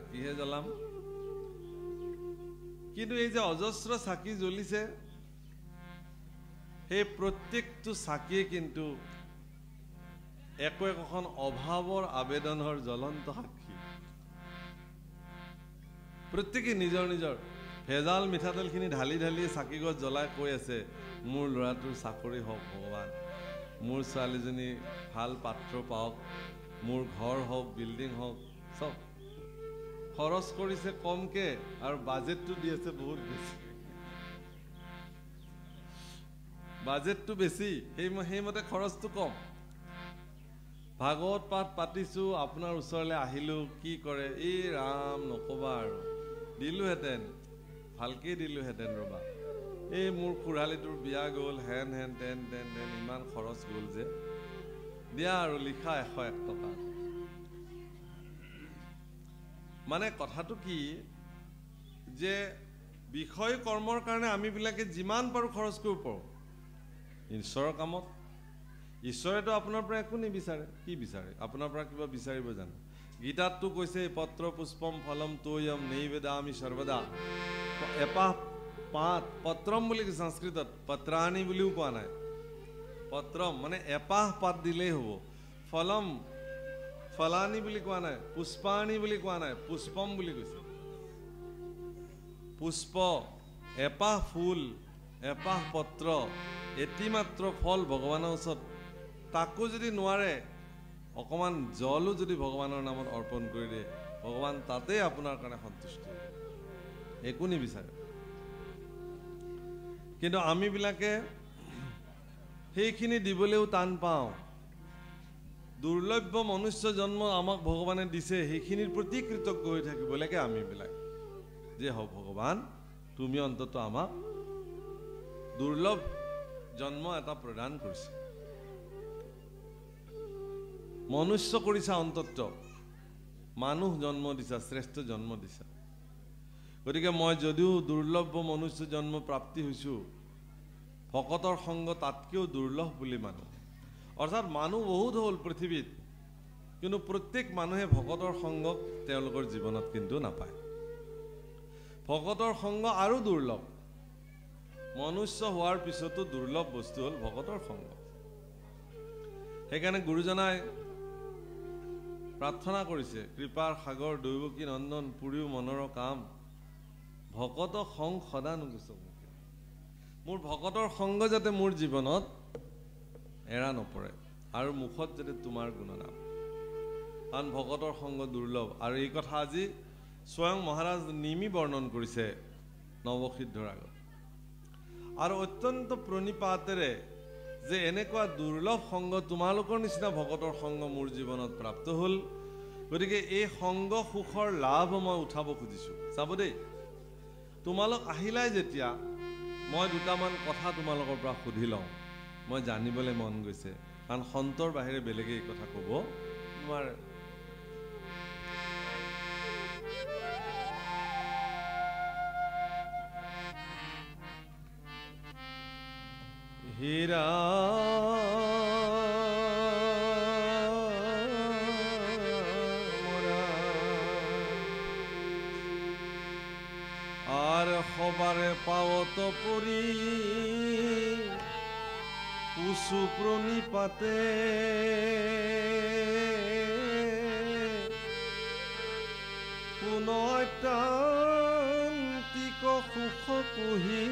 চাকিহে জ্বলাম কিন্তু এই যে অজস্ৰ চাকি জ্বলিছে সেই প্ৰত্যেকটো চাকিয়ে কিন্তু একোখন অভাৱৰ আবেদনৰ জ্বলন্ত সাক্ষী প্ৰত্যেকে নিজৰ নিজৰ ভেজাল মিঠাতেলখিনি ঢালি ঢালি চাকিগছ জ্বলাই কৈ আছে মোৰ ল'ৰাটোৰ চাকৰি হওক ভগৱান মোৰ ছোৱালীজনী ভাল পাত্ৰ পাওক মোৰ ঘৰ হওক বিল্ডিং হওক সব খৰচ কৰিছে কমকে আৰু বাজেটটো দি আছে বহুত বেছি বাজেটটো বেছি সেইমতে খৰচটো কম ভাগৱত পাঠ পাতিছো আপোনাৰ ওচৰলৈ আহিলো কি কৰে এই ৰাম নকবা আৰু দিলোহেঁতেন ভালকে দিলোহেঁতেন ৰবা এই মোৰ খুৰালিটোৰ বিয়া গ'ল হেন হেন তেন তেন তেন ইমান খৰচ গ'ল যে দিয়া আৰু লিখা 101 টকা মানে কথাটো কি যে বিষয় কৰ্মৰ কাৰণে আমি বিলাকে যিমান পাৰো খৰচ কৰিব পাৰো ঈশ্বৰৰ কামত ঈশ্বৰেতো আপোনাৰ পৰা একো নিবিচাৰে কি বিচাৰে আপোনাৰ পৰা কিবা বিচাৰিব জানো গীতাততো কৈছে পত্ৰ পুষ্পম ফলম তোয়ম নৈবেদামি সৰ্বদা এপাহ পাত পত্ৰম বুলি সংস্কৃতত পত্ৰাণী বুলিও কোৱা নাই পত্ৰম মানে এপাহ পাত দিলেই হ'ব ফলম ফলানি বুলি কোৱা নাই পুষ্পাণী বুলি কোৱা নাই পুষ্পম বুলি কৈছে পুষ্প এপাহ ফুল এপাহ পত্ৰ এটি মাত্ৰ ফল ভগৱানৰ ওচৰত তাকো যদি নোৱাৰে অকমান জলো যদি ভগৱানৰ নামত অৰ্পণ কৰি দিয়ে ভগৱান তাতে আপোনাৰ কাৰণে সন্তুষ্ট একো নিবিচাৰে কিন্তু আমি বিলাকে সেইখিনি দিবলৈও টান পাওঁ দুৰ্লভ্য মনুষ্য জন্ম আমাক ভগৱানে দিছে সেইখিনিৰ প্ৰতি কৃতজ্ঞ হৈ থাকিব লাগে আমি বিলাক যে হওক ভগৱান তুমি অন্তত আমাক দুৰ্লভ জন্ম এটা প্ৰদান কৰিছে মনুষ্য কৰিছা অন্তত মানুহ জন্ম দিছা শ্ৰেষ্ঠ জন্ম দিছা গতিকে মই যদিও দুৰ্লভ মনুষ্য জন্ম প্ৰাপ্তি হৈছো ভকতৰ সংগ তাতকেও দুৰ্লভ বুলি মানো অৰ্থাৎ মানুহ বহুত হ'ল পৃথিৱীত কিন্তু প্ৰত্যেক মানুহে ভকতৰ সংগ তেওঁলোকৰ জীৱনত কিন্তু নাপায় ভকতৰ সংগ আৰু দুৰ্লভ মনুষ্য হোৱাৰ পিছতো দুৰ্লভ বস্তু হ'ল ভকতৰ সংগ সেইকাৰণে গুৰুজনাই প্ৰাৰ্থনা কৰিছে কৃপাৰ সাগৰ দৈৱকী নন্দন পুৰীও মনৰ কাম ভকত সংগ সদা নুগুচ মোৰ ভকতৰ সংগ যাতে মোৰ জীৱনত এৰা নপৰে আৰু মুখত যাতে তোমাৰ গুণনাম কাৰণ ভকতৰ সংগ দুৰ্লভ আৰু এই কথা আজি স্বয়ং মহাৰাজ নিমি বৰ্ণন কৰিছে নৱসিদ্ধৰ আগত আৰু অত্যন্ত প্ৰণিপাতেৰে যে এনেকুৱা দুৰ্লভ সংগ তোমালোকৰ নিচিনা ভকতৰ সংগ মোৰ জীৱনত প্ৰাপ্ত হ'ল গতিকে এই সংগ সুখৰ লাভ মই উঠাব খুজিছো চাব দেই তোমালোক আহিলাই যেতিয়া মই দুটামান কথা তোমালোকৰ পৰা সুধি লওঁ মই জানিবলৈ মন গৈছে কাৰণ সন্তৰ বাহিৰে বেলেগে এই কথা ক'ব নোৱাৰে হীৰা আৰ সবাৰে পাওত পৰি কুসু প্ৰণিপাতে পুনঃতান্তিক সুখ কুহি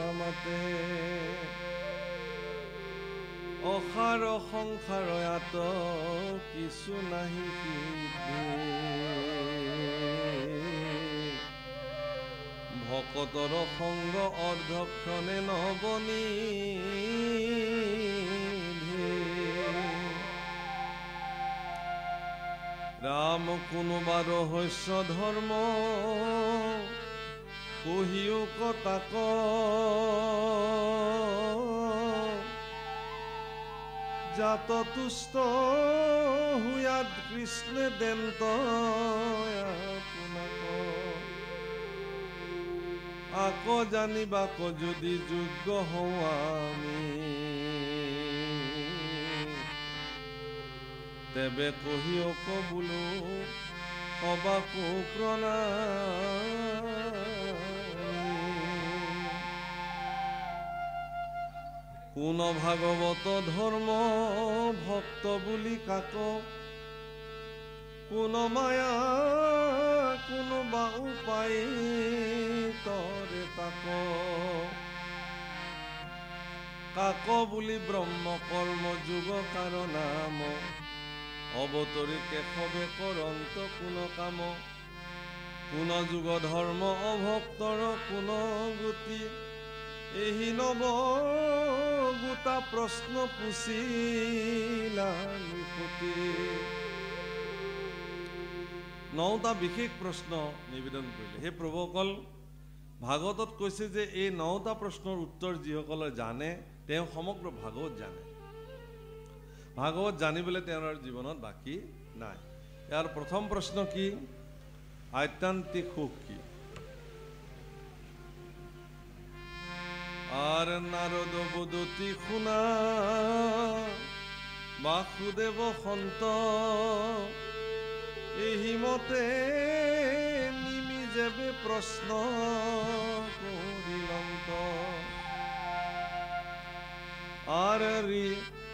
আমাতে অসাৰ সংসাৰয়াত কিছু নাহি ভকতৰ সংগ অৰ্ধক্ষণে নবনি ৰাম কোনোবা ৰহস্য ধৰ্ম কহিও কতাক জাত তুষ্ট হুয়াত কৃষ্ণে দেন্ত আকৌ জানিবাক যদি যোগ্য হওঁ আমি তেবে কহিওক বোলো সবাকো প্ৰণাম। কোন ভাগৱত ধৰ্ম ভক্ত বুলি কাক, কোন মায়া কোনোবা উপায় তৰে তাক, কাক বুলি ব্ৰহ্ম কৰ্ম যোগ কাৰণাম, অৱতৰি কেশৱে কৰন্ত কোন কাম, কোন যুগ ধৰ্ম অভক্তৰ কোন গতি, এই নৱ গোটা প্ৰশ্ন পুছিলা নৃপতি। 9টা বিশেষ প্ৰশ্ন নিবেদন কৰিলে। সেই প্ৰভুসকল ভাগৱতত কৈছে যে এই 9টা প্ৰশ্নৰ উত্তৰ যিসকলে জানে তেওঁ সমগ্ৰ ভাগৱত জানে। ভাগৱত জানিবলৈ তেওঁৰ জীৱনত বাকী নাই। ইয়াৰ প্ৰথম প্ৰশ্ন কি? আত্যন্তিক সুখ কি? আৰ নাৰদ বদতি শুনা বাসুদেৱ সন্ত, এই মতে নিমিজেবে প্ৰশ্ন কৰিলন্ত, আৰ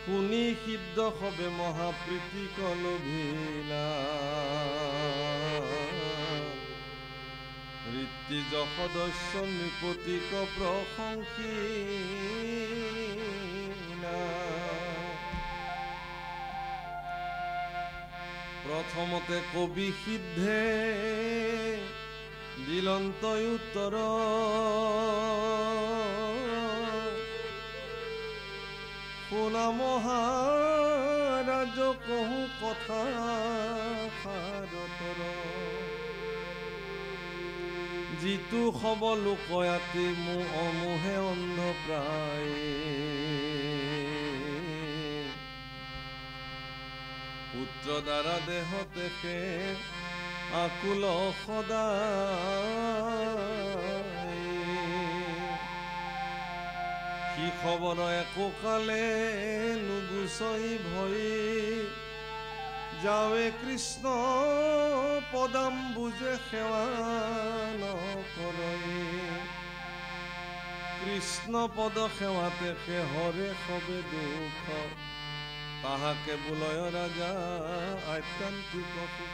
শুনি সিদ্ধ হবে মহাপ্ৰীতি কলভিলা, ঋত্বিজ সদস্য নৃপতিক প্ৰশংসিলা। প্ৰথমতে কবি সিদ্ধে দিলন্ত উত্তৰ, শুনা মহাৰাজ কহু কথা সাৰতৰ, যিটো হব লোকয়াতি মো অমোহে অন্ধ প্ৰায়, পুত্ৰ দ্বাৰা দেহ তেখে আকুল সদায়, সি খবৰ একোকালে নুগুচই ভয়, যাৱে কৃষ্ণ পদাম্বুজে সেৱা নকৰই, কৃষ্ণ পদ সেৱাতে হৰে সবে দুখ, তাহাকে বোলয় ৰাজা আত্যন্তিক সুখ।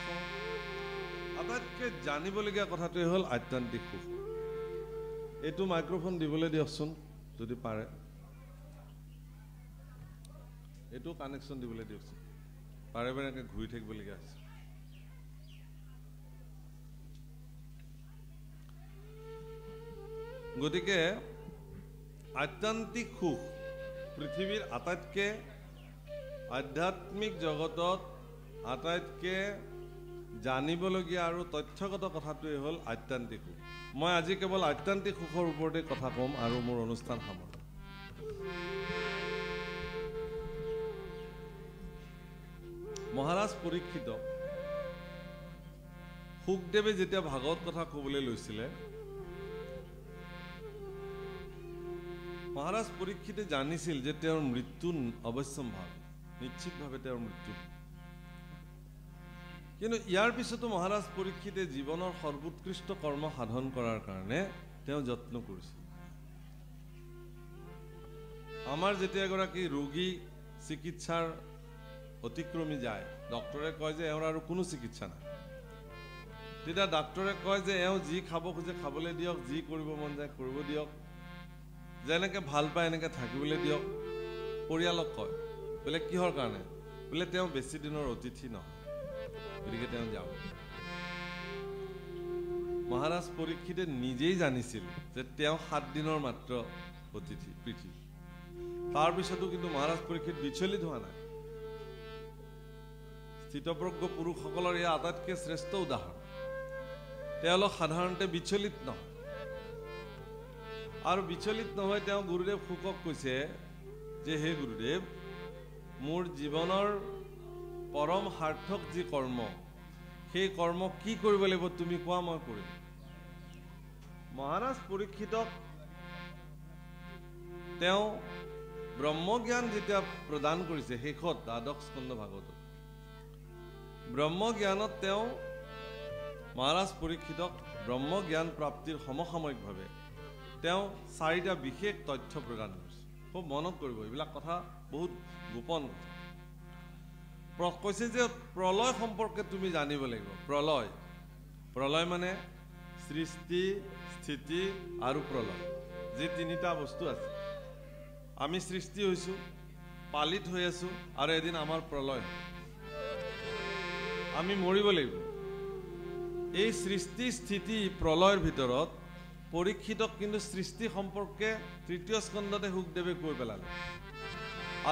আটাইতকৈ জানিবলগীয়া কথাটোৱে হ'ল আত্যন্তিক সুখ। এইটো মাইক্ৰফোন দিবলৈ দিয়কচোন যদি পাৰে, এইটো কানেকশ্যন দিবলৈ দিয়কচোন। বাৰে বাৰে এনেকৈ ঘূৰি থাকিবলগীয়া হৈছে। গতিকে আত্যন্তিক সুখ পৃথিৱীৰ আটাইতকৈ আধ্যাত্মিক জগতত আটাইতকৈ জানিবলগীয়া আৰু তথ্যগত কথাটোৱে হ'ল আত্যন্তিক সুখ। মই আজি কেৱল আত্যন্তিক সুখৰ ওপৰতে কথা ক'ম আৰু মোৰ অনুষ্ঠান সামৰিম। মহাৰাজ পৰীক্ষিত সুখদেৱে যেতিয়া ভাগৱত কথা ক'বলৈ লৈছিলে, মহাৰাজ পৰীক্ষিতে জানিছিল যে তেওঁৰ মৃত্যু অৱশ্যম্ভাৱ, নিশ্চিতভাৱে তেওঁৰ মৃত্যু। কিন্তু ইয়াৰ পিছতো মহাৰাজ পৰীক্ষিতে জীৱনৰ সৰ্বোৎকৃষ্ট কৰ্ম সাধন কৰাৰ কাৰণে তেওঁ যত্ন কৰিছিল। আমাৰ যেতিয়া এগৰাকী ৰোগী চিকিৎসাৰ অতিক্ৰমি যায়, ডক্টৰে কয় যে এওঁৰ আৰু কোনো চিকিৎসা নাই, তেতিয়া ডাক্তৰে কয় যে এওঁ যি খাব খোজে খাবলৈ দিয়ক, যি কৰিব মন যায় কৰিব দিয়ক, যেনেকৈ ভাল পায় এনেকৈ থাকিবলৈ দিয়ক। পৰিয়ালক কয় বোলে কিহৰ কাৰণে? বোলে তেওঁ বেছি দিনৰ অতিথি নহয়, গতিকে তেওঁ যাওক। মহাৰাজ পৰীক্ষিতে নিজেই জানিছিল যে তেওঁ 7 দিনৰ মাত্ৰ অতিথি পৃথিৱী। তাৰপিছতো কিন্তু মহাৰাজ পৰীক্ষিত বিচলিত হোৱা নাই। স্থিতপ্ৰজ্ঞ পুৰুষসকলৰ এয়া আটাইতকৈ শ্ৰেষ্ঠ উদাহৰণ। তেওঁলোক সাধাৰণতে বিচলিত নহয়, আৰু বিচলিত নহয় তেওঁ গুৰুদেৱ শুকক কৈছে যে হে গুৰুদেৱ, মোৰ জীৱনৰ পৰম সাৰ্থক যি কৰ্ম, সেই কৰ্ম কি কৰিব লাগিব তুমি কোৱা, মই কৰিম। মহাৰাজ পৰীক্ষিতক তেওঁ ব্ৰহ্মজ্ঞান যেতিয়া প্ৰদান কৰিছে শেষত দ্বাদশ স্কন্ধ ভাগৱতত, ব্ৰহ্মজ্ঞানত তেওঁ মহাৰাজ পৰীক্ষিতক ব্ৰহ্মজ্ঞান প্ৰাপ্তিৰ সমসাময়িকভাৱে তেওঁ 4টা বিশেষ তথ্য প্ৰদান কৰিছে। খুব মনত কৰিব, এইবিলাক কথা বহুত গোপন কথা। কৈছে যে প্ৰলয় সম্পৰ্কে তুমি জানিব লাগিব। প্ৰলয় মানে সৃষ্টি, স্থিতি আৰু প্ৰলয়, যি 3টা বস্তু আছে। আমি সৃষ্টি হৈছোঁ, পালিত হৈ আছোঁ, আৰু এদিন আমাৰ প্ৰলয়। আমি মৰিব লাগিব। এই সৃষ্টি, স্থিতি, প্ৰলয়ৰ ভিতৰত পৰীক্ষিতক কিন্তু সৃষ্টি সম্পৰ্কে 3য় স্কন্ধতে শুকদেৱে কৈ পেলালে।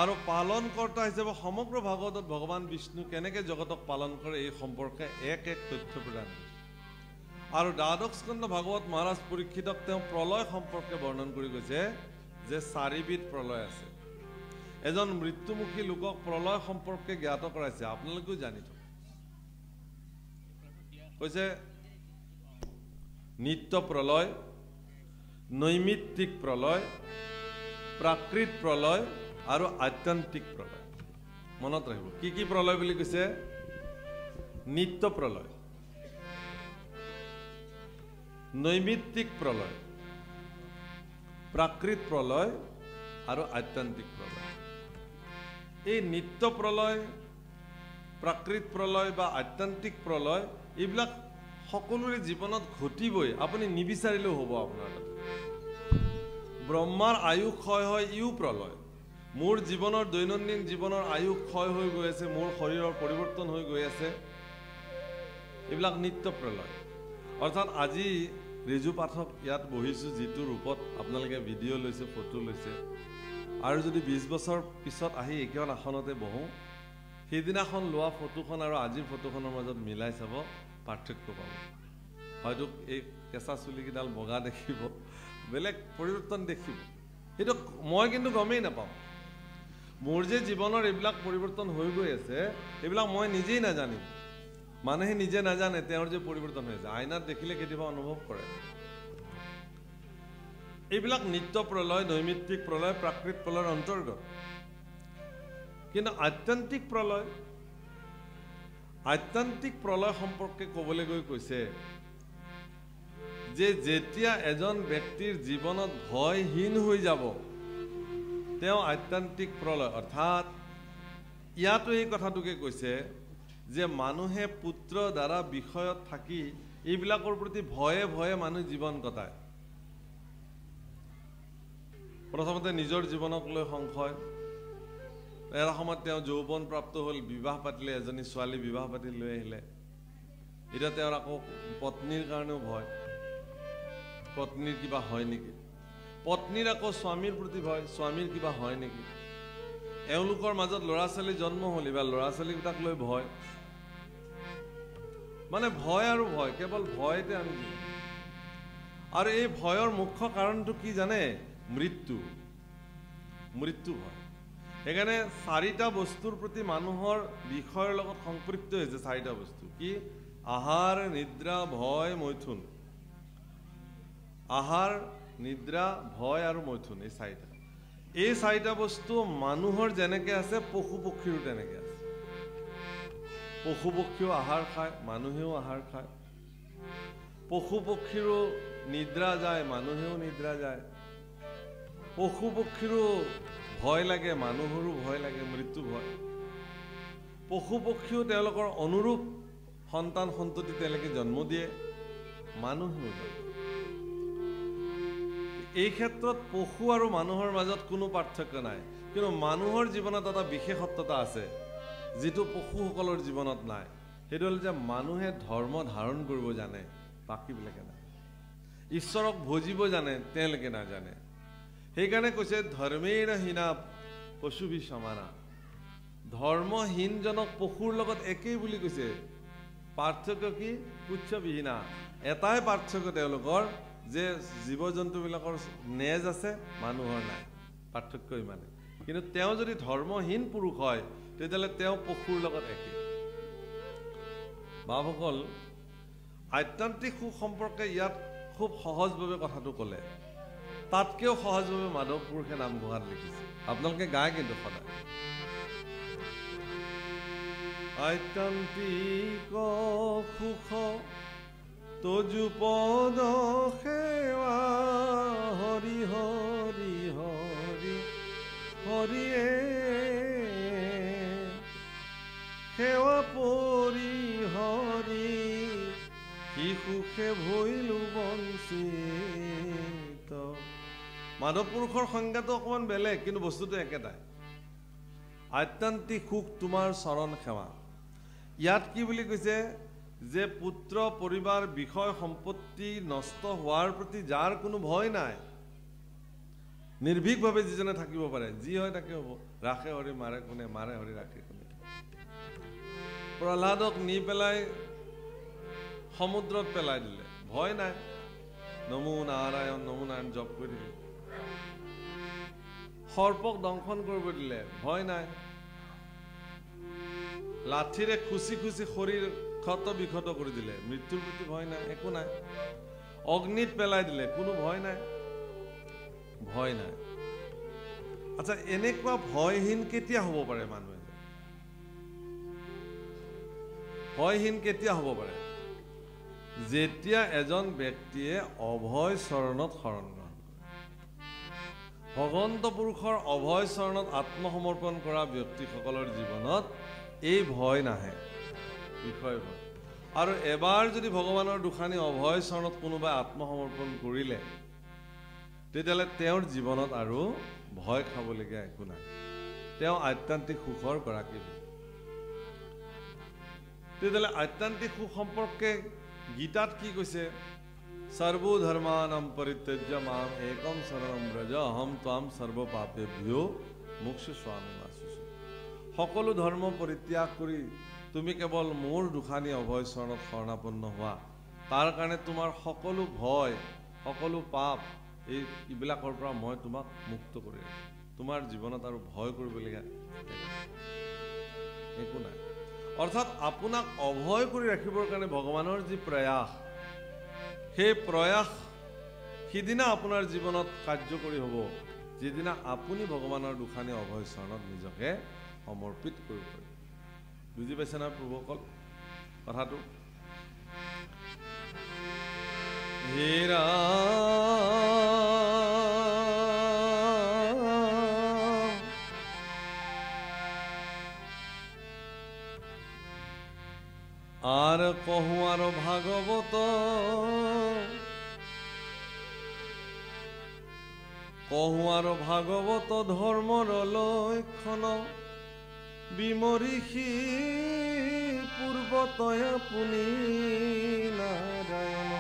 আৰু পালনকৰ্তা হিচাপে সমগ্ৰ ভাগৱতত ভগৱান বিষ্ণু কেনেকৈ জগতক পালন কৰে এই সম্পৰ্কে এক তথ্য প্ৰদান কৰিছে। আৰু দ্বাদশ স্কন্ধ ভাগৱত মহাৰাজ পৰীক্ষিতক তেওঁ প্ৰলয় সম্পৰ্কে বৰ্ণন কৰি কৈছে যে 4বিধ প্ৰলয় আছে। এজন মৃত্যুমুখী লোকক প্ৰলয় সম্পৰ্কে জ্ঞাত কৰাইছে, আপোনালোকেও জানি থক। কৈছে নিত্য প্ৰলয়, নৈমিত্তিক প্ৰলয়, প্ৰাকৃত প্ৰলয় আৰু আত্যন্তিক প্ৰলয়। মনত ৰাখিব কি কি প্ৰলয় বুলি কৈছে। নিত্য প্ৰলয়, নৈমিত্তিক প্ৰলয়, প্ৰাকৃত প্ৰলয় আৰু আত্যন্তিক প্ৰলয়। এই নিত্য প্ৰলয়, প্ৰাকৃত প্ৰলয় বা আত্যন্তিক প্ৰলয় এইবিলাক সকলোৰে জীৱনত ঘটিবই, আপুনি নিবিচাৰিলেও হ'ব আপোনাৰ তাত। ব্ৰহ্মাৰ আয়ু ক্ষয় হয়, ইও প্ৰলয়। মোৰ জীৱনৰ দৈনন্দিন জীৱনৰ আয়ু ক্ষয় হৈ গৈ আছে, মোৰ শৰীৰৰ পৰিৱৰ্তন হৈ গৈ আছে, এইবিলাক নিত্য প্ৰলয়। অৰ্থাৎ আজি ৰিজু পাঠক ইয়াত বহিছোঁ, যিটো ৰূপত আপোনালোকে ভিডিঅ' লৈছে, ফটো লৈছে, আৰু যদি 20 বছৰ পিছত আহি একেখন আসনতে বহোঁ, সেইদিনাখন লোৱা ফটোখন আৰু আজিৰ ফটোখনৰ মাজত মিলাই চাব, পাৰ্থক্য পাব। হয়তো এই কেঁচা চুলিকেইডাল বগা দেখিব, বেলেগ পৰিৱৰ্তন দেখিব। সেইটো মই কিন্তু গমেই নাপাওঁ। মোৰ যে জীৱনৰ এইবিলাক পৰিৱৰ্তন হৈ গৈ আছে, এইবিলাক মই নিজেই নাজানিম। মানুহে নিজে নাজানে তেওঁৰ যে পৰিৱৰ্তন হৈ আছে, আইনাত দেখিলে কেতিয়াবা অনুভৱ কৰে। এইবিলাক নিত্য প্ৰলয়, নৈমিত্তিক প্ৰলয়, প্ৰাকৃত প্ৰলয়ৰ অন্তৰ্গত। কিন্তু আত্যন্তিক প্ৰলয় সম্পৰ্কে ক'বলৈ গৈ কৈছে যে যেতিয়া এজন ব্যক্তিৰ জীৱনত ভয়হীন হৈ যাব, তেওঁ আত্যন্তিক প্ৰলয়। অৰ্থাৎ ইয়াতো এই কথাটোকে কৈছে যে মানুহে পুত্ৰ দ্বাৰা বিষয়ত থাকি এইবিলাকৰ প্ৰতি ভয়ে ভয়ে মানুহ জীৱন কটায়। প্ৰথমতে নিজৰ জীৱনক লৈ সংশয়, এটা সময়ত তেওঁ যৌৱন প্ৰাপ্ত হ'ল, বিবাহ পাতিলে, এজনী ছোৱালী বিবাহ পাতি লৈ আহিলে। এতিয়া তেওঁৰ আকৌ পত্নীৰ কাৰণেও ভয়, পত্নীৰ কিবা হয় নেকি। পত্নীৰ আকৌ স্বামীৰ প্ৰতি ভয়, স্বামীৰ কিবা হয় নেকি। এওঁলোকৰ মাজত ল'ৰা ছোৱালী জন্ম হ'ল, এইবাৰ ল'ৰা ছোৱালীকেইটাক লৈ ভয়। মানে ভয় আৰু ভয়, কেৱল ভয়তে আমি। আৰু এই ভয়ৰ মুখ্য কাৰণটো কি জানে? মৃত্যু ভয়। সেইকাৰণে 4টা বস্তুৰ প্ৰতি মানুহৰ বিষয়ৰ লগত সম্পৃক্ত হৈছে। 4টা বস্তু কি? আহাৰ, নিদ্ৰা, ভয়, মৈথুন। আহাৰ, নিদ্ৰা, ভয় আৰু মৈথুন, এই 4টা। এই 4টা বস্তু মানুহৰ যেনেকৈ আছে, পশু পক্ষীৰো তেনেকৈ আছে। পশু পক্ষীও আহাৰ খায়, মানুহেও আহাৰ খায়। পশু পক্ষীৰো নিদ্ৰা যায়, মানুহেও নিদ্ৰা যায়। পশু পক্ষীৰো ভয় লাগে, মানুহৰো ভয় লাগে, মৃত্যু ভয়। পশু পক্ষীও তেওঁলোকৰ অনুৰূপ সন্তান সন্ততি তেওঁলোকে জন্ম দিয়ে, মানুহেও জন্ম। এই ক্ষেত্ৰত পশু আৰু মানুহৰ মাজত কোনো পাৰ্থক্য নাই। কিন্তু মানুহৰ জীৱনত এটা বিশেষত্বতা আছে, যিটো পশুসকলৰ জীৱনত নাই। সেইটো হ'ল যে মানুহে ধৰ্ম ধাৰণ কৰিব জানে, বাকীবিলাকে নাই। ঈশ্বৰক ভজিব জানে, তেওঁলোকে নাজানে। সেইকাৰণে কৈছে ধৰ্মেৰ হীনা পশুভি সমানা। ধৰ্মহীনজনক পশুৰ লগত একেই বুলি কৈছে। পাৰ্থক্য কি? পুচ্ছবিহীনা। এটাই পাৰ্থক্য তেওঁলোকৰ, যে জীৱ জন্তুবিলাকৰ নেজ আছে, মানুহৰ নাই। পাৰ্থক্য ইমানে। কিন্তু তেওঁ যদি ধৰ্মহীন পুৰুষ হয়, তেতিয়াহ'লে তেওঁ পশুৰ লগত একে। বাপসকল, আত্যন্তিক সুখ সম্পৰ্কে ইয়াত খুব সহজভাৱে কথাটো ক'লে। তাতকৈও সহজভাৱে মাধৱ পুৰুষে নামঘোষাত লিখিছে। আপোনালোকে গায় কিন্তু সদায়। আত্যন্তিক সুখ তজু পদ সেৱা হৰি হৰি হৰি হৰিয়ে সেৱা পৰি হৰি কি সুখে ভৈলো বঞ্চিত। মাধৱ পুৰুষৰ সংজ্ঞাটো অকণমান বেলেগ, কিন্তু বস্তুটো একেটাই। আত্যন্তিক সুখ তোমাৰ চৰণ সেৱা। ইয়াত কি বুলি কৈছে যে পুত্ৰ পৰিবাৰ বিষয় সম্পত্তি নষ্ট হোৱাৰ প্ৰতি যাৰ কোনো ভয় নাই, নিৰ্ভীকভাৱে যিজনে থাকিব পাৰে, যি হয় তাকে হ'ব। ৰাখে হৰি মাৰে কোনে, মাৰে হৰি ৰাখে কোনে। প্ৰহ্লাদক নি পেলাই সমুদ্ৰত পেলাই দিলে, ভয় নাই, নমো নাৰায়ণ নমো নাৰায়ণ জপ কৰি দিলে। সৰ্পক দংশন কৰিব দিলে, ভয় নাই, লাঠিৰে খুচি খুচি শৰীৰ ক্ষত বিক্ষত কৰি দিলে, মৃত্যুৰ প্ৰতি ভয় নাই, একো নাই। অগ্নিত পেলাই দিলে, কোনো ভয় নাই, ভয় নাই। আচ্ছা, এনেকুৱা ভয়হীন কেতিয়া হ'ব পাৰে মানুহে? ভয়হীন কেতিয়া হ'ব পাৰে? যেতিয়া এজন ব্যক্তিয়ে অভয় চৰণত শৰণ গ্ৰহণ কৰে। ভগৱন্ত পুৰুষৰ অভয় চৰণত আত্মসমৰ্পণ কৰা ব্যক্তিসকলৰ জীৱনত এই ভয় নাহে, বিষয় ভয়। আৰু এবাৰ যদি ভগৱানৰ দুখানি অভয় চৰণত কোনোবাই আত্মসমৰ্পণ কৰিলে, তেতিয়াহ'লে তেওঁৰ জীৱনত আৰু ভয় খাবলগীয়া একো নাই। তেওঁ আত্যন্তিক সুখৰ গৰাকী। তেতিয়াহ'লে আত্যন্তিক সুখ সম্পৰ্কে গীতাত কি কৈছে? সৰ্বো ধৰ্মানাম পৰিত্যজ্য মাম একম শৰণম ব্ৰজ অহম ত্বাম সৰ্ব পাপেভ্যো মোক্ষয়িষ্যামি মা শুচি। সকলো ধৰ্ম পৰিত্যাগ কৰি তুমি কেৱল মোৰ দুখানি অভয় চৰণত শৰণাপন্ন হোৱা। তাৰ কাৰণে তোমাৰ সকলো ভয়, সকলো পাপ, এইবিলাকৰ পৰা মই তোমাক মুক্ত কৰি ৰাখিম। তোমাৰ জীৱনত আৰু ভয় কৰিবলগীয়া একো নাই। অৰ্থাৎ আপোনাক অভয় কৰি ৰাখিবৰ কাৰণে ভগৱানৰ যি প্ৰয়াস, সেই প্ৰয়াস সিদিনা আপোনাৰ জীৱনত কাৰ্যকৰী হ'ব, যিদিনা আপুনি ভগৱানৰ দুখানি অভয় চৰণত নিজকে সমৰ্পিত কৰিব পাৰিব। বুজি পাইছে না প্ৰভুসকল কথাটো? হেৰা আৰ কহু আৰ ভাগবত, কহু আৰ ভাগবত ধৰ্মৰ লক্ষণ বিমৰিষি পূৰ্বতয় আপুনি নাৰায়ণ।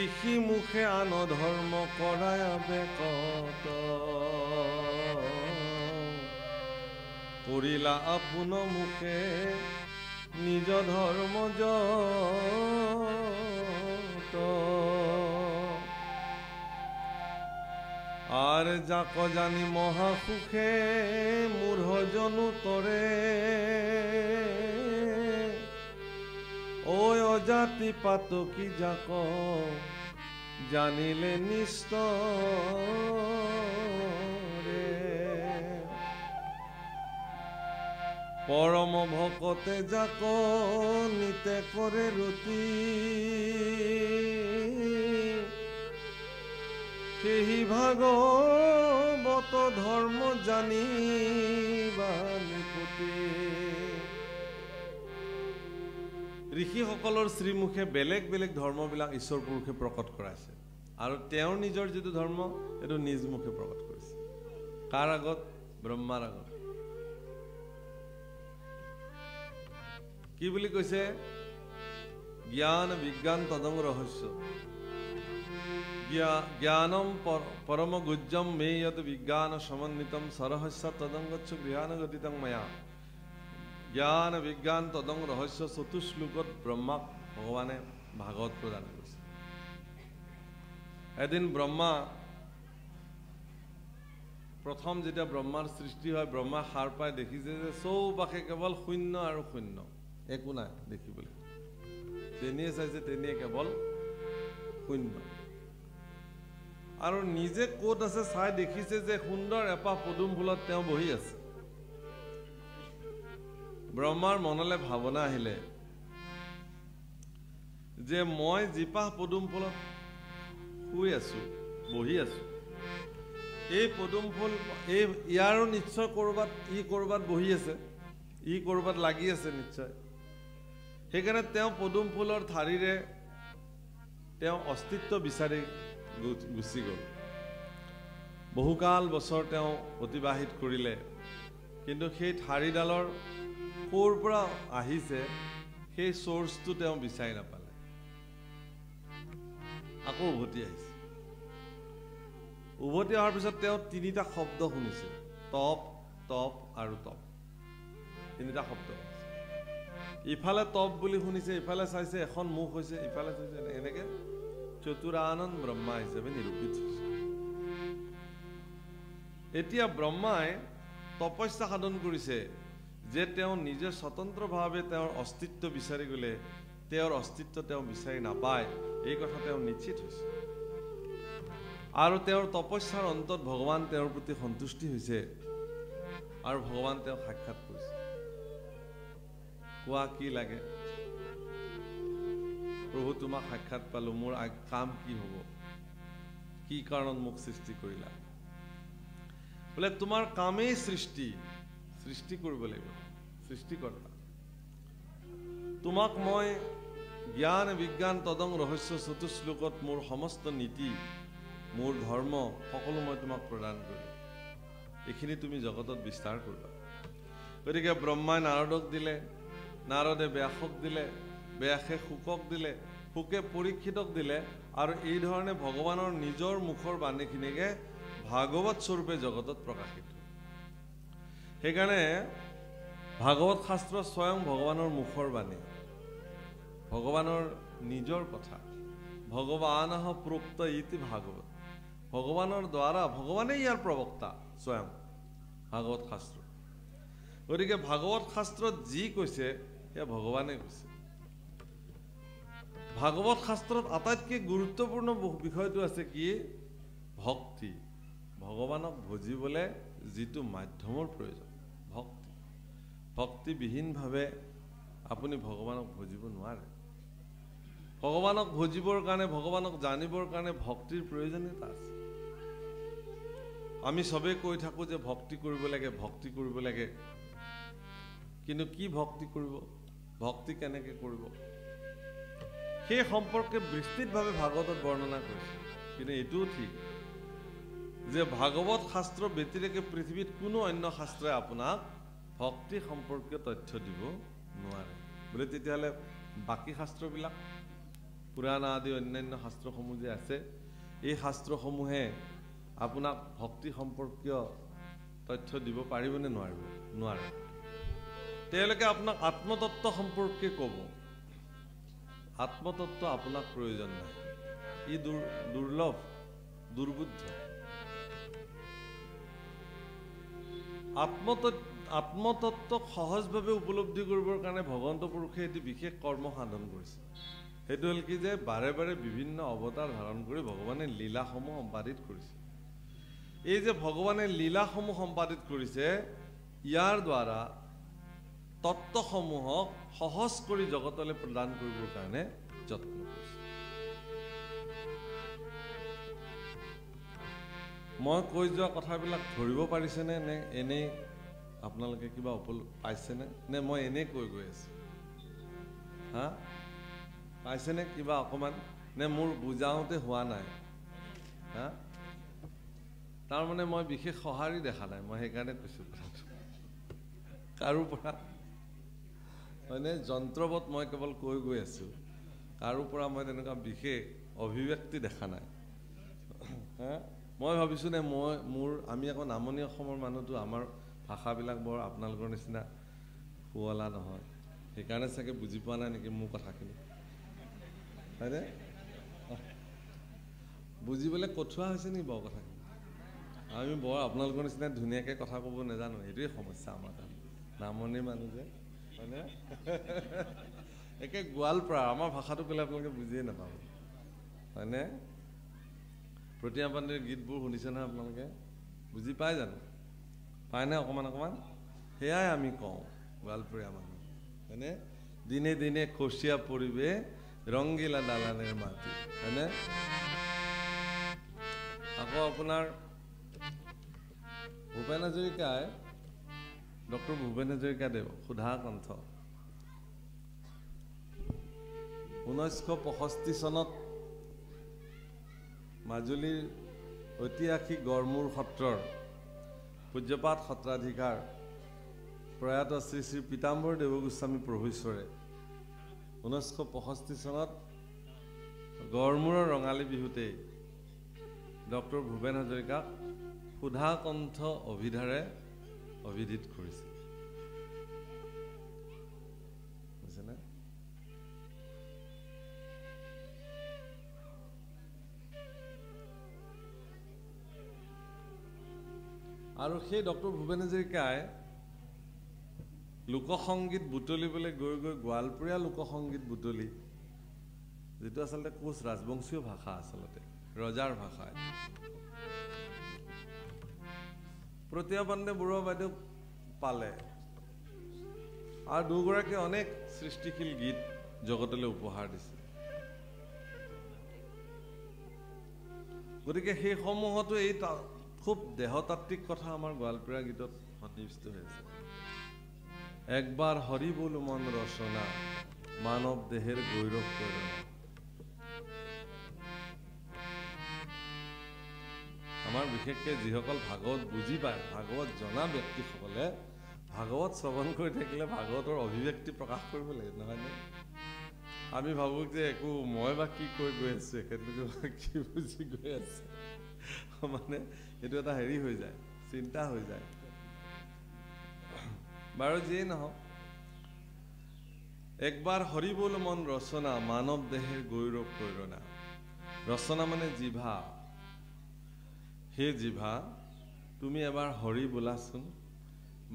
ঋষি মুখে আন ধৰ্ম কৰায় বেকত, কৰিলা আপোন মুখে নিজ ধৰ্ম যত। আৰ যাক জানি মহাসুখে মূঢ় জনু তৰে, ঐ অজাতি পাতকি যাক জানিলে নিস্তৰে। পৰম ভকতে যাক নিতে কৰে ৰতি, সেই ভাগৱত ধৰ্ম জানিবা নিপতি। ঋষিসকলৰ শ্ৰীমুখে বেলেগ বেলেগ ধৰ্মবিলাক ঈশ্বৰ পুৰুষে প্ৰকট কৰাইছে, আৰু তেওঁৰ নিজৰ যিটো ধৰ্ম সেইটো নিজ মুখে প্ৰকট কৰিছে। কাৰ আগত? ব্ৰহ্মাৰ আগত। কি বুলি কৈছে? জ্ঞান বিজ্ঞান তদং ৰহস্য, জ্ঞানম পৰম গুজ্জম মে যত বিজ্ঞান সমন্বিতম সৰহস্য তদং গচ্ছ গৃহান গতিতং ময়া। জ্ঞান বিজ্ঞান তদং ৰহস্য চতুশ্লোকত ব্ৰহ্মাক ভগৱানে ভাগৱত প্ৰদান কৰিছে। এদিন ব্ৰহ্মা, প্ৰথম যেতিয়া ব্ৰহ্মাৰ সৃষ্টি হয়, ব্ৰহ্মা সাৰ পাই দেখিছে যে চৌপাশে কেৱল শূন্য আৰু শূন্য, একো নাই দেখিবলৈ। তেনিয়ে চাইছে, তেনিয়ে কেৱল শূন্য। আৰু নিজে ক'ত আছে চাই দেখিছে যে সুন্দৰ এপাহ পদুম ফুলত তেওঁ বহি আছে। ব্ৰহ্মাৰ মনলৈ ভাৱনা আহিলে যে মই জীপাহ পদুম ফুলত শুই আছো, বহি আছো, এই পদুম ফুল ইয়াৰো নিশ্চয় কৰবাত বহি আছে, কৰবাত লাগি আছে নিশ্চয়। সেইকাৰণে তেওঁ পদুম ফুলৰ ঠাৰিৰে তেওঁ অস্তিত্ব বিচাৰি গুচি গ'ল। বহুকাল বছৰ তেওঁ অতিবাহিত কৰিলে, কিন্তু সেই ঠাৰিডালৰ ক'ৰ পৰা আহিছে সেই চ'ৰ্চটো তেওঁ বিচাৰি নাপালে। আকৌ উভতি আহিছে। উভতি অহাৰ পিছত তেওঁ তিনিটা শব্দ শুনিছে, তপ, তপ আৰু তপ। তিনিটা শব্দ ইফালে তপ বুলি শুনিছে, ইফালে চাইছে এখন মুখ হৈছে, ইফালে চাইছে, এনেকে চতুৰানন্দ ব্ৰহ্মা হিচাপে নিৰূপিত হৈছে। এতিয়া ব্ৰহ্মাই তপস্যা সাধন কৰিছে যে তেওঁ নিজে স্বতন্ত্ৰভাৱে তেওঁৰ অস্তিত্ব বিচাৰি গ'লে তেওঁৰ অস্তিত্ব তেওঁ বিচাৰি নাপায়, এই কথা তেওঁ নিশ্চিত হৈছে। আৰু তেওঁৰ তপস্যাৰ অন্তত ভগৱান তেওঁৰ প্ৰতি সন্তুষ্টি হৈছে আৰু ভগৱান তেওঁক সাক্ষাৎ কৰিছে। কোৱা কি লাগে? প্ৰভু তোমাক সাক্ষাৎ পালো, মোৰ কাম কি হ'ব? কি কাৰণত মোক সৃষ্টি কৰিলা? বোলে তোমাৰ কামেই সৃষ্টি কৰিব লাগিব, সৃষ্টিকৰ্তা। তোমাক মই জ্ঞান বিজ্ঞান তদং ৰহস্য চতুশ্লোকত মোৰ সমস্ত নীতি, মোৰ ধৰ্ম সকলো মই তোমাক প্ৰদান কৰিলোঁ। এইখিনি তুমি জগতত বিস্তাৰ কৰিবা। গতিকে ব্ৰহ্মাই নাৰদক দিলে, নাৰদে ব্যাসক দিলে, ব্যাসে শুকক দিলে, শুকে পৰীক্ষিতক দিলে, আৰু এই ধৰণে ভগৱানৰ নিজৰ মুখৰ বাণীখিনিকে ভাগৱত স্বৰূপে জগতত প্ৰকাশিত। সেইকাৰণে ভাগৱত শাস্ত্ৰ স্বয়ং ভগৱানৰ মুখৰ বাণী, ভগৱানৰ নিজৰ কথা। ভগৱানঃ প্ৰোক্ত ইতি ভাগৱত। ভগৱানৰ দ্বাৰা, ভগৱানেই ইয়াৰ প্ৰবক্তা স্বয়ং ভাগৱত শাস্ত্ৰ। গতিকে ভাগৱত শাস্ত্ৰত যি কৈছে সেয়া ভগৱানে কৈছে। ভাগৱত শাস্ত্ৰত আটাইতকৈ গুৰুত্বপূৰ্ণ বিষয়টো আছে কি? ভক্তি। ভগৱানক ভজিবলৈ যিটো মাধ্যমৰ প্ৰয়োজন, ভক্তি। ভক্তিবিহীনভাৱে আপুনি ভগৱানক ভজিব নোৱাৰে। ভগৱানক ভজিবৰ কাৰণে, ভগৱানক জানিবৰ কাৰণে ভক্তিৰ প্ৰয়োজনীয়তা আছে। আমি চবেই কৈ থাকোঁ যে ভক্তি কৰিব লাগে, ভক্তি কৰিব লাগে, কিন্তু কি ভক্তি কৰিব, ভক্তি কেনেকৈ কৰিব, সেই সম্পৰ্কে বিস্তৃতভাৱে ভাগৱতত বৰ্ণনা কৰিছে। কিন্তু এইটোও ঠিক যে ভাগৱত শাস্ত্ৰ ব্যতিৰেকে পৃথিৱীত কোনো অন্য শাস্ত্ৰই আপোনাক ভক্তি সম্পৰ্কীয় তথ্য দিব নোৱাৰে। বোলে তেতিয়াহ'লে বাকী শাস্ত্ৰবিলাক, পুৰাণ আদি অন্যান্য শাস্ত্ৰসমূহ যে আছে, এই শাস্ত্ৰসমূহে আপোনাক ভক্তি সম্পৰ্কীয় তথ্য দিব পাৰিবনে নোৱাৰিব? নোৱাৰে। তেওঁলোকে আপোনাক আত্মতত্ত্ব সম্পৰ্কে ক'ব। আত্মতত্ত্ব আপোনাক প্ৰয়োজন নাই, ই দুৰ্লভ, দুৰ্বোধ্য। আত্মতত্ত্বক সহজভাৱে উপলব্ধি কৰিবৰ কাৰণে ভগৱন্ত পুৰুষে এটি বিশেষ কৰ্ম সাধন কৰিছে। সেইটো হ'ল কি যে বাৰে বাৰে বিভিন্ন অৱতাৰ ধাৰণ কৰি ভগৱানে লীলাসমূহ সম্পাদিত কৰিছে। এই যে ভগৱানে লীলাসমূহ সম্পাদিত কৰিছে, ইয়াৰ দ্বাৰা তত্ত্বসমূহক সহজ কৰি জগতলৈ প্ৰদান কৰিবৰ কাৰণে যত্ন কৰিছে। মই কৈ যোৱা কথাবিলাক ধৰিব পাৰিছেনে, নে এনেই আপোনালোকে কিবা পাইছেনে, নে মই এনেই কৈ গৈ আছো? হা, পাইছেনে কিবা অকণমান, নে মোৰ বুজাওঁতে হোৱা নাই? হা, তাৰমানে মই বিশেষ সঁহাৰি দেখা নাই, মই সেইকাৰণে কৈছোঁ কথাটো। কাৰো পৰা হয়নে, যন্ত্ৰবৎ মই কেৱল কৈ গৈ আছোঁ, কাৰো পৰা মই তেনেকুৱা বিশেষ অভিব্যক্তি দেখা নাই। হা, মই ভাবিছোঁ নে আমি আকৌ নামনি অসমৰ মানুহটো, আমাৰ ভাষাবিলাক বৰ আপোনালোকৰ নিচিনা শুৱলা নহয়, সেইকাৰণে চাগে বুজি পোৱা নাই নেকি মোৰ কথাখিনি, হয়নে? বুজিবলৈ কঠোৱা হৈছে নেকি বাৰু কথাখিনি? আমি বৰ আপোনালোকৰ নিচিনা ধুনীয়াকৈ কথা ক'ব নাজানো, সেইটোৱে সমস্যা আমাৰ কাৰণে। নামনিৰ মানুহ যে, হয়নে? একে গোৱালপাৰা, আমাৰ ভাষাটো ক'লে আপোনালোকে বুজিয়ে নাপাব, হয়নে? প্ৰতিমা পাণ্ডেৰ গীতবোৰ শুনিছে নহয় আপোনালোকে? বুজি পায় জানো? পায়নে অকণমান অকণমান? সেয়াই আমি কওঁ গোৱালপৰীয়া মানুহ, হয়নে? দিনে দিনে খচিয়া পৰিবে ৰংগিলা দালানেৰ মাটি হয়নে আকৌ আপোনাৰ ভূপেন হাজৰিকাই ডক্টৰ ভূপেন হাজৰিকাদেৱ সুধা কণ্ঠ 1965 চনত মাজুলীৰ ঐতিহাসিক গড়মূৰ সত্ৰৰ পূজ্যপাঠ সত্ৰাধিকাৰ প্ৰয়াত শ্ৰী শ্ৰী পীতাম্বৰ দেৱগোস্বামী প্ৰভুশ্বৰে 1965 চনত গড়মূৰৰ ৰঙালী বিহুতে ডক্টৰ ভূপেন হাজৰিকাক সুধা কণ্ঠ অভিধাৰে অভিধিত কৰিছিল বুজিছেনে আৰু সেই ডক্টৰ ভূপেন হাজৰিকাই লোকসংগীত বুটলিবলৈ গৈ গৈ গোৱালপৰীয়া লোকসংগীত বুটলি যেটো আসলে কোচ ৰাজবংশীয় ভাষা আসলতে ৰজাৰ ভাষা প্ৰতিয়াবন্দে বুঢ়া বাইদেউ পালে আৰু দুগৰাকী অনেক সৃষ্টিশীল গীত জগতলৈ উপহাৰ দিছে গতিকে সেই সমূহতো এই খুব দেহতাত্ত্বিক কথা আমাৰ গোৱালপৰীয়া গীতত সন্নিৱিষ্ট হৈ আছে একবাৰ হৰি বল মন ৰচনা মানৱ দেহেৰ গৌৰৱ প্ৰেৰণা আমাৰ বিশেষকৈ যিসকল ভাগৱত বুজি পায় ভাগৱত জনা ব্যক্তিসকলে ভাগৱত শ্ৰৱণ কৰি থাকিলে ভাগৱতৰ অভিব্যক্তি প্ৰকাশ কৰিব লাগে নহয়নে আমি ভাবো যে একো মই বা কি কৈ গৈ আছো এখেতলোকে কি বুজি গৈ আছে মানে এইটো এটা হেৰি হৈ যায় চিন্তা হৈ যায় বাৰু যিয়ে নহওক একবাৰ হৰি বল মন ৰচনা মানৱ দেহেৰ গৌৰৱ প্ৰেৰণা ৰচনা মানে জিভা সেই জিভা তুমি এবাৰ হৰি বোলাচোন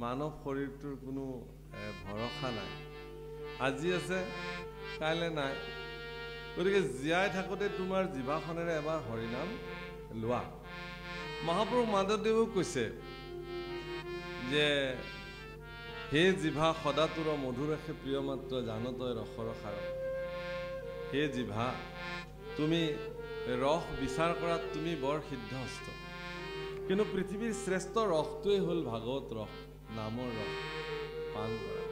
মানৱ শৰীৰটোৰ কোনো ভৰসা নাই আজি আছে কাইলৈ নাই গতিকে জীয়াই থাকোঁতে তোমাৰ জিভাখনেৰে এবাৰ হৰি নাম লোৱা মহাপুৰুষ মাধৱদেৱেও কৈছে যে হে জিভা সদা তোৰ মধুৰ ৰাখে প্ৰিয় মাত্ৰ জানতই ৰসৰ সাৰ হে জিভা তুমি ৰস বিচাৰ কৰাত তুমি বৰ সিদ্ধহস্ত কিন্তু পৃথিৱীৰ শ্ৰেষ্ঠ ৰসটোৱে হ'ল ভাগৱত ৰস নামৰ ৰস পান কৰা